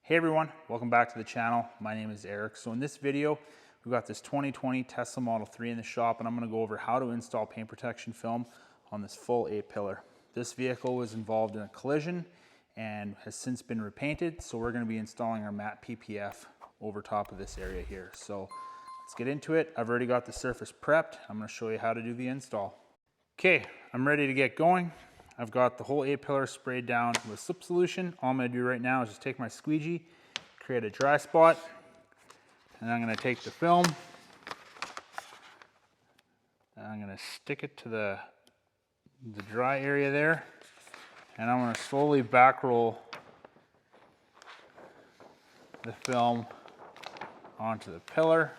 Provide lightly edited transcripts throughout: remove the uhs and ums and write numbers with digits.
Hey everyone, welcome back to the channel. My name is Eric. So in this video, we've got this 2020 Tesla Model 3 in the shop, and I'm going to go over how to install paint protection film on this full A-pillar. This vehicle was involved in a collision and has since been repainted, so we're going to be installing our matte PPF over top of this area here. So let's get into it. I've already got the surface prepped. I'm going to show you how to do the install. Okay, I'm ready to get going. I've got the whole A-pillar sprayed down with slip solution. All I'm going to do right now is just take my squeegee, create a dry spot, and I'm going to take the film and I'm going to stick it to the dry area there, and I'm going to slowly back roll the film onto the pillar.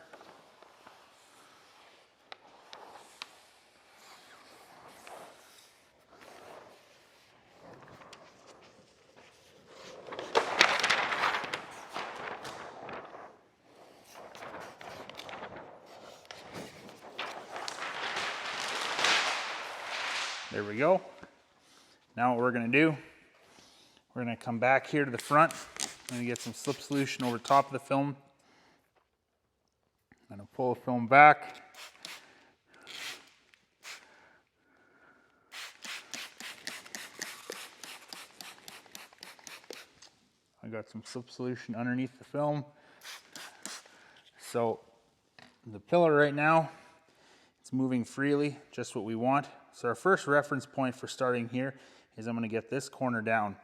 There we go. Now what we're going to do, we're going to come back here to the front. I'm going to get some slip solution over top of the film. I'm going to pull the film back. I got some slip solution underneath the film. So the pillar right now, it's moving freely, just what we want. So our first reference point for starting here is I'm going to get this corner down.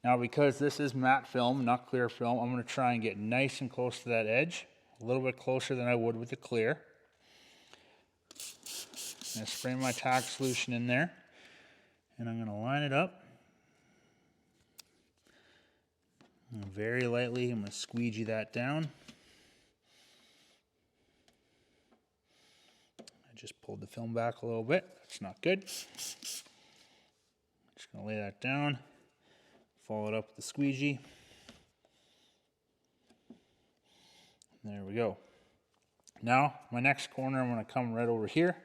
Now because this is matte film, not clear film, I'm going to try and get nice and close to that edge, a little bit closer than I would with the clear. I'm going to spray my tack solution in there, and I'm going to line it up. And very lightly, I'm going to squeegee that down. Just pulled the film back a little bit. That's not good. Just going to lay that down, follow it up with the squeegee. There we go. Now, my next corner, I'm going to come right over here.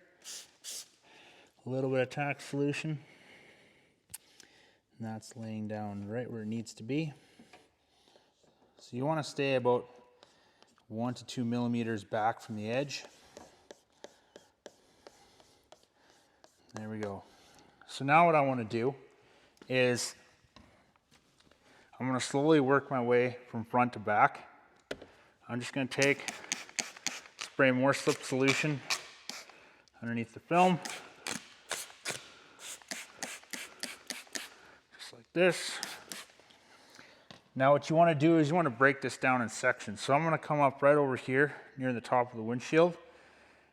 A little bit of tack solution. And that's laying down right where it needs to be. So you want to stay about 1 to 2 millimeters back from the edge. There we go. So now what I want to do is I'm going to slowly work my way from front to back. I'm just going to spray more slip solution underneath the film. Just like this. Now what you want to do is you want to break this down in sections. So I'm going to come up right over here near the top of the windshield.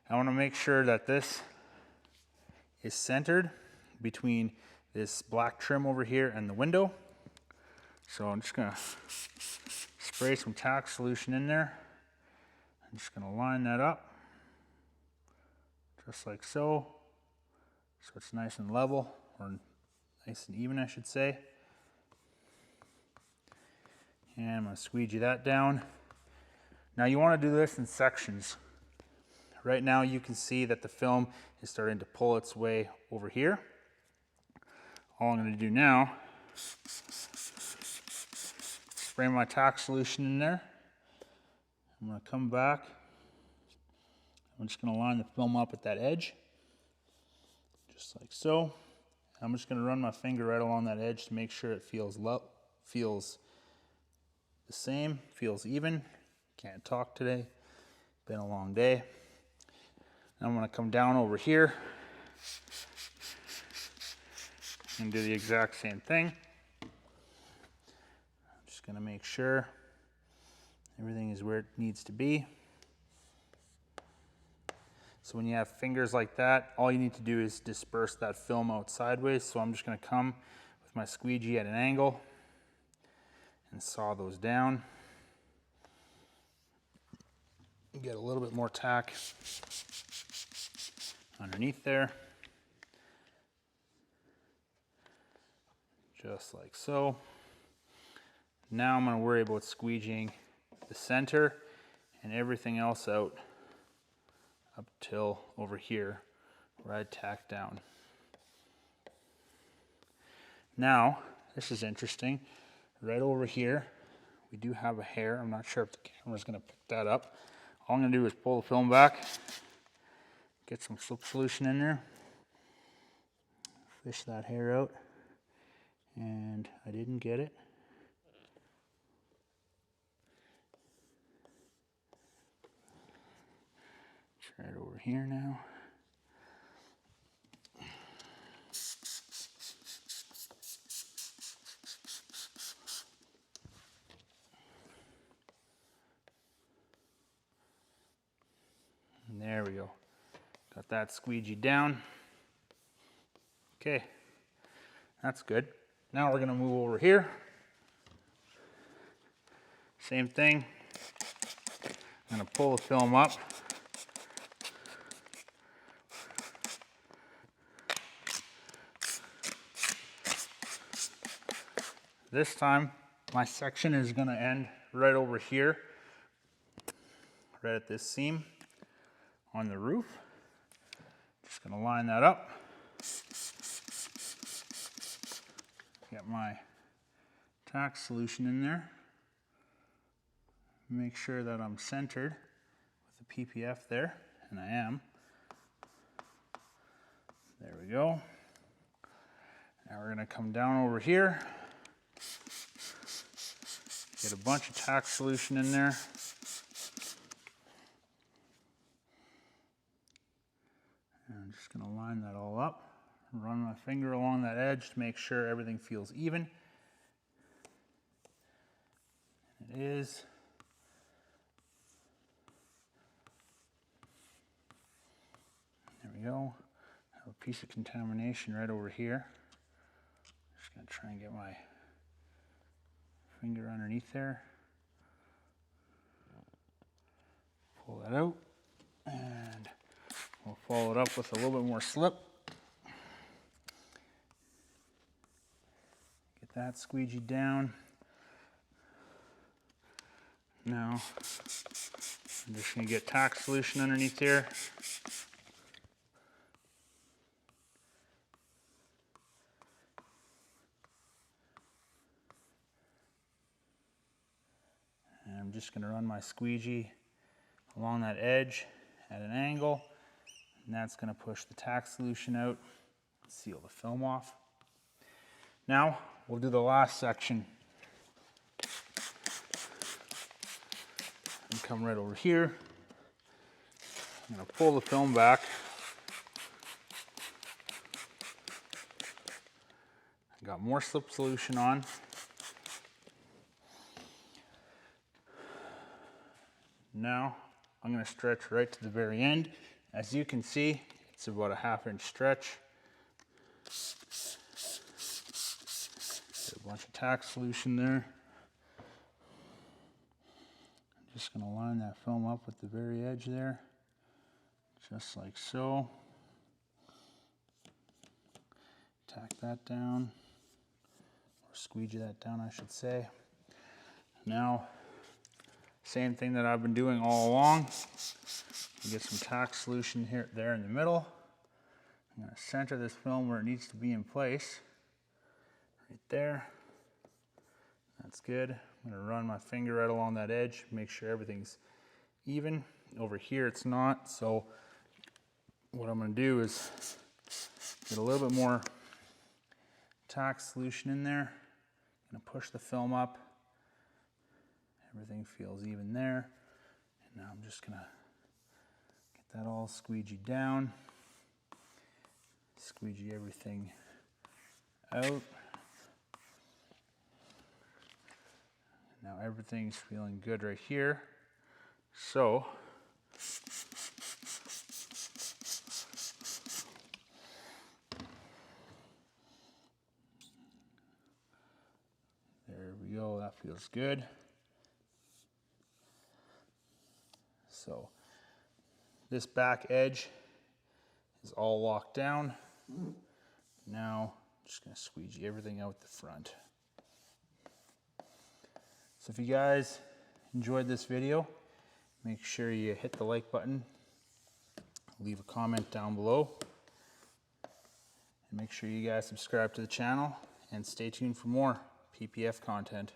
I want to make sure that this is centered between this black trim over here and the window. So I'm just going to spray some tack solution in there. I'm just going to line that up just like so. So it's nice and level, or nice and even, I should say. And I'm going to squeegee that down. Now you want to do this in sections. Right now you can see that the film is starting to pull its way over here. All I'm going to do now, spray my tack solution in there. I'm going to come back. I'm just going to line the film up at that edge, just like so. I'm just going to run my finger right along that edge to make sure it feels the same, feels even. Can't talk today. Been a long day. I'm going to come down over here and do the exact same thing. I'm just going to make sure everything is where it needs to be. So when you have fingers like that, all you need to do is disperse that film out sideways. So I'm just going to come with my squeegee at an angle and saw those down. Get a little bit more tack underneath there, just like so. Now I'm going to worry about squeegeeing the center and everything else out up till over here where I tack down. Now, this is interesting. Right over here, We do have a hair. I'm not sure if the camera's gonna pick that up. All I'm gonna do is pull the film back, get some slip solution in there, fish that hair out, and I didn't get it. Try it over here now. And there we go. Got that squeegee down. Okay, that's good. Now we're gonna move over here. Same thing. I'm gonna pull the film up. This time, my section is gonna end right over here, right at this seam on the roof. Just gonna line that up. Get my tack solution in there. Make sure that I'm centered with the PPF there, and I am. There we go. Now we're gonna come down over here. Get a bunch of tack solution in there. And I'm just gonna line that all up. Run my finger along that edge to make sure everything feels even. It is. There we go. I have a piece of contamination right over here. Just gonna try and get my finger underneath there. Pull that out, and we'll follow it up with a little bit more slip. Get that squeegee down. Now, I'm just gonna get tack solution underneath here. And I'm just gonna run my squeegee along that edge at an angle, and that's gonna push the tack solution out, seal the film off. Now, we'll do the last section. And come right over here. I'm gonna pull the film back. I got more slip solution on. Now, I'm gonna stretch right to the very end. As you can see, it's about a 1/2 inch stretch. Get a bunch of tack solution there. I'm just gonna line that film up at the very edge there, just like so. Tack that down, or squeegee that down, I should say. Now, same thing that I've been doing all along. Get some tack solution here, there in the middle. I'm gonna center this film where it needs to be in place. Right there. That's good. I'm gonna run my finger right along that edge, make sure everything's even. Over here it's not, so what I'm gonna do is get a little bit more tack solution in there. I'm gonna push the film up. Everything feels even there. And now I'm just gonna get that all squeegee down. Squeegee everything out. Now everything's feeling good right here. So, there we go, that feels good. So, this back edge is all locked down. Now, I'm just gonna squeegee everything out the front. So if you guys enjoyed this video, make sure you hit the like button, leave a comment down below, and make sure you guys subscribe to the channel and stay tuned for more PPF content.